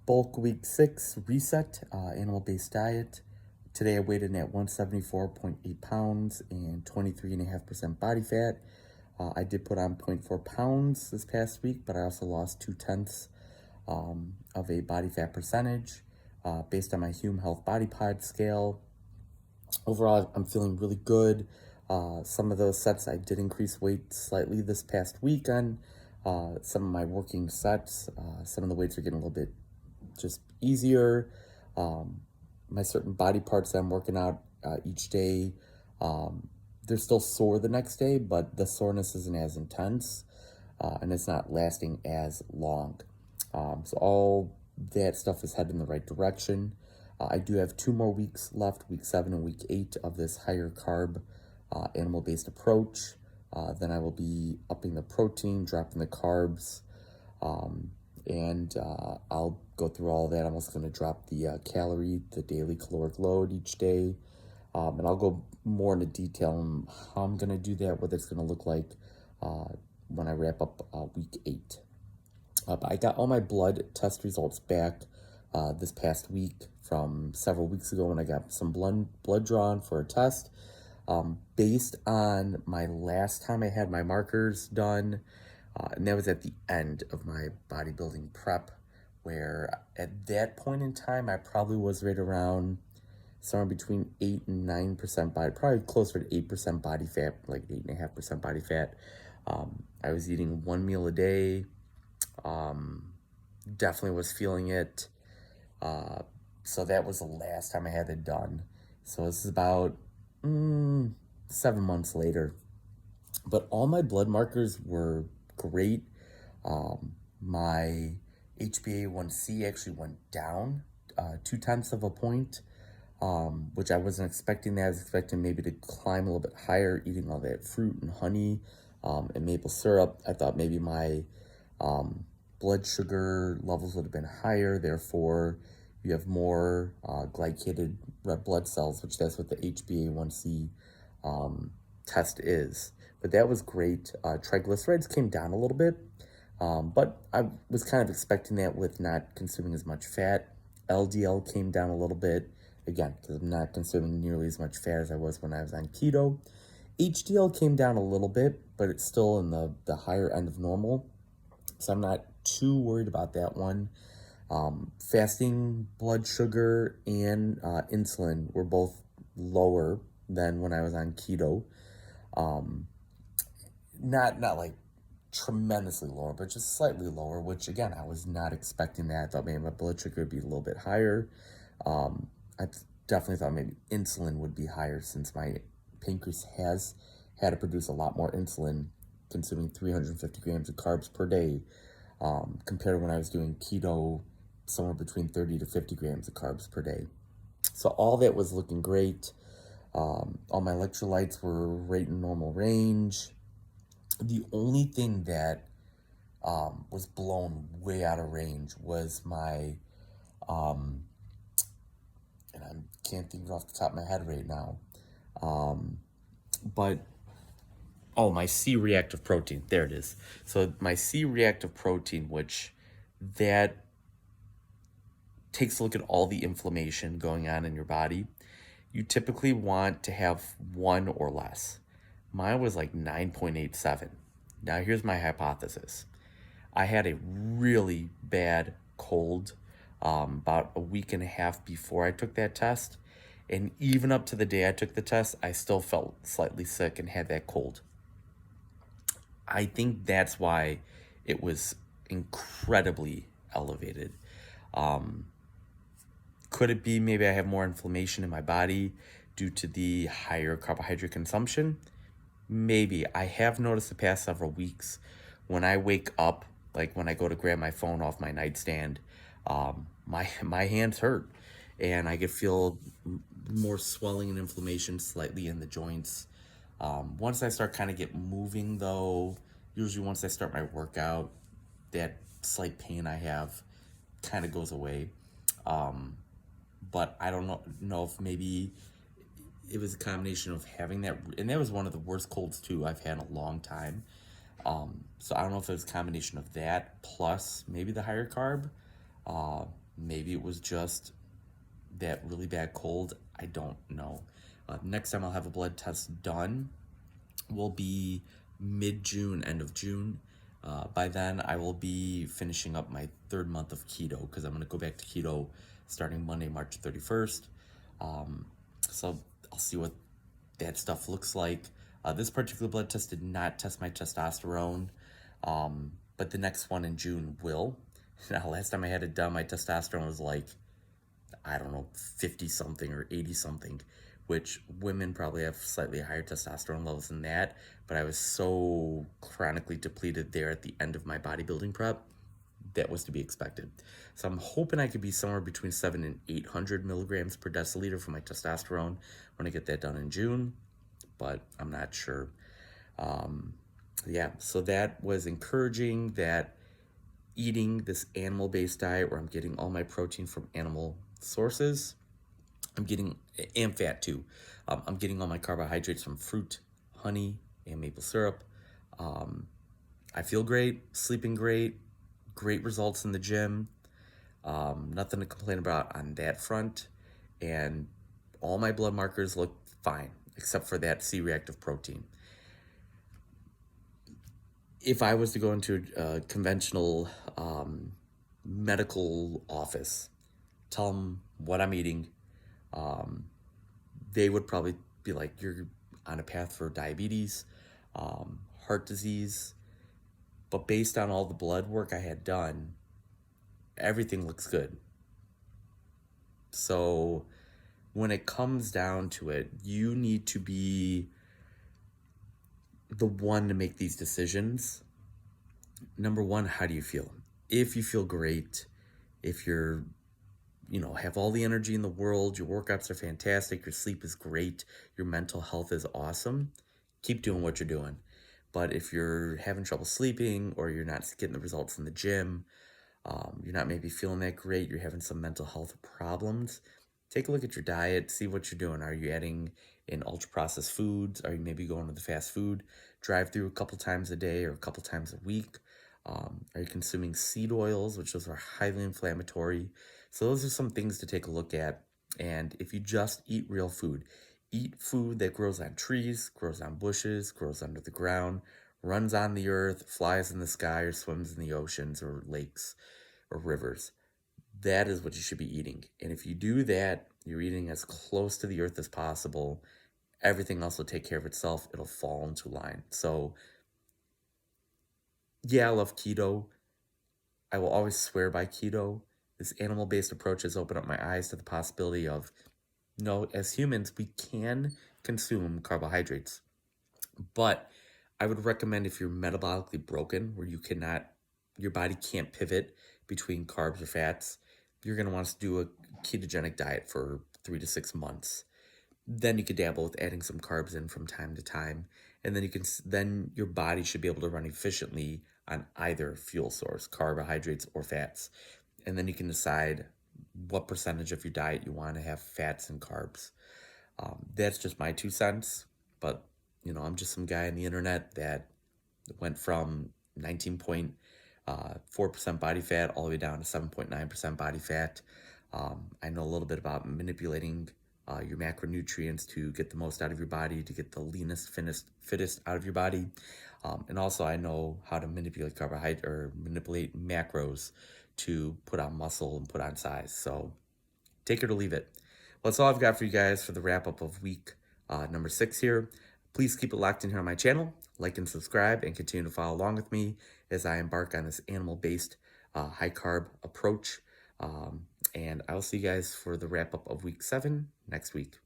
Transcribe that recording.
Bulk week 6 reset, animal-based diet. Today I weighed in at 174.8 pounds and 23.5% body fat. I did put on 0.4 pounds this past week, but I also lost 2/10 of a body fat percentage based on my Hume Health Body Pod scale. Overall, I'm feeling really good. Some of those sets I did increase weight slightly this past weekend. Some of my working sets, some of the weights are getting a little bit just easier. My certain body parts that I'm working out each day, they're still sore the next day, but the soreness isn't as intense and it's not lasting as long. So all that stuff is heading in the right direction. I do have 2 more weeks left, week 7 and week 8 of this higher carb animal-based approach. Then I will be upping the protein, dropping the carbs, and I'll go through all of that. I'm also going to drop the the daily caloric load each day. And I'll go more into detail on how I'm going to do that, what it's going to look like when I wrap up week 8. But I got all my blood test results back this past week from several weeks ago when I got some blood drawn for a test. Based on my last time I had my markers done, and that was at the end of my bodybuilding prep, where at that point in time, I probably was right around somewhere between 8 and 9% body, probably closer to 8% body fat, like 8.5% body fat. I was eating 1 meal a day. Definitely was feeling it. So that was the last time I had it done. So this is about 7 months later. But all my blood markers were great. My HbA1c actually went down 2/10 of a point, which I wasn't expecting that. I was expecting maybe to climb a little bit higher, eating all that fruit and honey and maple syrup. I thought maybe my blood sugar levels would have been higher, therefore you have more glycated red blood cells, which that's what the HbA1c test is. But that was great. Triglycerides came down a little bit, but I was kind of expecting that with not consuming as much fat. LDL came down a little bit, again, because I'm not consuming nearly as much fat as I was when I was on keto. HDL came down a little bit, but it's still in the higher end of normal, so I'm not too worried about that one. Fasting blood sugar and insulin were both lower than when I was on keto. Not like tremendously lower, but just slightly lower, which again, I was not expecting that. I thought maybe my blood sugar would be a little bit higher. I definitely thought maybe insulin would be higher since my pancreas has had to produce a lot more insulin, consuming 350 grams of carbs per day, compared to when I was doing keto, somewhere between 30 to 50 grams of carbs per day. So all that was looking great. All my electrolytes were right in normal range. The only thing that was blown way out of range was my, and I can't think of it off the top of my head right now, but my C-reactive protein. There it is. So my C-reactive protein, which that takes a look at all the inflammation going on in your body. You typically want to have 1 or less. Mine was like 9.87. Now here's my hypothesis. I had a really bad cold about a week and a half before I took that test. And even up to the day I took the test, I still felt slightly sick and had that cold. I think that's why it was incredibly elevated. Could it be maybe I have more inflammation in my body due to the higher carbohydrate consumption? Maybe. I have noticed the past several weeks when I wake up, like when I go to grab my phone off my nightstand, my hands hurt and I could feel more swelling and inflammation slightly in the joints. Once I start kind of get moving though, usually once I start my workout, that slight pain I have kind of goes away. But I don't know if maybe it was a combination of having that, and that was one of the worst colds too I've had in a long time. So I don't know if it was a combination of that plus maybe the higher carb. Maybe it was just that really bad cold. I don't know. Next time I'll have a blood test done will be mid-June, end of June. By then, I will be finishing up my 3rd month of keto because I'm going to go back to keto starting Monday, March 31st. So I'll see what that stuff looks like. This particular blood test did not test my testosterone, but the next one in June will. Now, last time I had it done, my testosterone was like, I don't know, 50 something or 80 something, which women probably have slightly higher testosterone levels than that. But I was so chronically depleted there at the end of my bodybuilding prep, that was to be expected. So I'm hoping I could be somewhere between 700 and 800 milligrams per deciliter for my testosterone when I get that done in June, but I'm not sure. Yeah, so that was encouraging that eating this animal-based diet where I'm getting all my protein from animal sources, I'm getting, and fat too. I'm getting all my carbohydrates from fruit, honey, and maple syrup. I feel great, sleeping great, great results in the gym. Nothing to complain about on that front. And all my blood markers look fine, except for that C-reactive protein. If I was to go into a conventional medical office, tell them what I'm eating, they would probably be like, you're on a path for diabetes, heart disease. But based on all the blood work I had done, everything looks good. So when it comes down to it, you need to be the one to make these decisions. Number one, how do you feel? If you feel great, if you're, have all the energy in the world, your workouts are fantastic, your sleep is great, your mental health is awesome, keep doing what you're doing. But if you're having trouble sleeping or you're not getting the results in the gym, you're not maybe feeling that great, you're having some mental health problems, take a look at your diet, see what you're doing. Are you adding in ultra-processed foods? Are you maybe going to the fast food drive-through a couple times a day or a couple times a week? Are you consuming seed oils, which those are highly inflammatory? So those are some things to take a look at. And if you just eat real food, eat food that grows on trees, grows on bushes, grows under the ground, runs on the earth, flies in the sky, or swims in the oceans or lakes or rivers. That is what you should be eating. And if you do that, you're eating as close to the earth as possible. Everything else will take care of itself. It'll fall into line. So, yeah, I love keto. I will always swear by keto. This animal-based approach has opened up my eyes to the possibility of, no, as humans, we can consume carbohydrates. But I would recommend if you're metabolically broken, where your body can't pivot between carbs or fats, you're going to want to do a ketogenic diet for 3 to 6 months. Then you could dabble with adding some carbs in from time to time, and then your body should be able to run efficiently on either fuel source, carbohydrates or fats. And then you can decide what percentage of your diet you want to have fats and carbs. That's just my 2 cents, but I'm just some guy on the internet that went from 19.4% body fat all the way down to 7.9% body fat. I know a little bit about manipulating your macronutrients to get the most out of your body, to get the leanest, fittest out of your body. And also I know how to manipulate carbohydrate or manipulate macros to put on muscle and put on size. So take it or leave it. Well, that's all I've got for you guys for the wrap up of week number 6 here. Please keep it locked in here on my channel. Like and subscribe and continue to follow along with me as I embark on this animal-based high carb approach. And I will see you guys for the wrap up of week 7 next week.